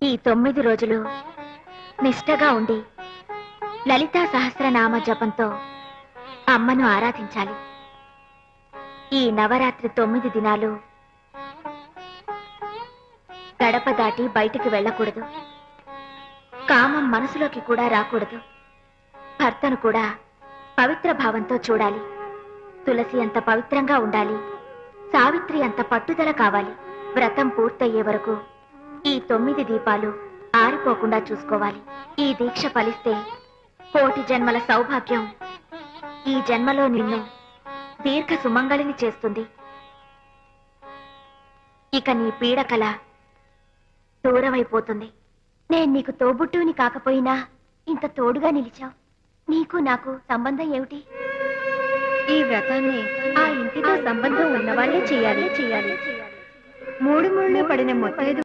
ఈ 9 రోజులు నిష్టగా ఉండి లలితా సహస్రనామ జపంతో అమ్మను ఆరాధించాలి. ఈ నవరాత్రి 9 దినాలు గడప దాటి బయటికి వెళ్ళకూడదు. కామం మనసులోకి కూడా రాకూడదు. భర్తను కూడా పవిత్ర భావంతో చూడాలి. తులసి అంత పవిత్రంగా ఉండాలి. సావిత్రి అంత పట్టుదల కావాలి. వ్రతం పూర్తయ్యే వరకు ఈ 9 దీపాలు ఆరిపోకుండా చూసుకోవాలి. ఈ దీక్ష ఫలిస్తే కోటి జన్మల సౌభాగ్యం ఈ జన్మలో నిన్ను దీర్ఘ సుమంగళిని చేస్తుంది. ఇక నీ పీడకల దూరమైపోతుంది. నేను నీకు తోబుట్టుని కాకపోయినా ఇంత తోడుగా నిలిచావు. నీకు నాకు సంబంధం ఏమిటి? ఈ వ్రతాన్ని ఆ ఇంటితో సంబంధం ఉన్నవాళ్లే చేయాలి. 3 ముళ్ళు పడిన మొత్తలేదు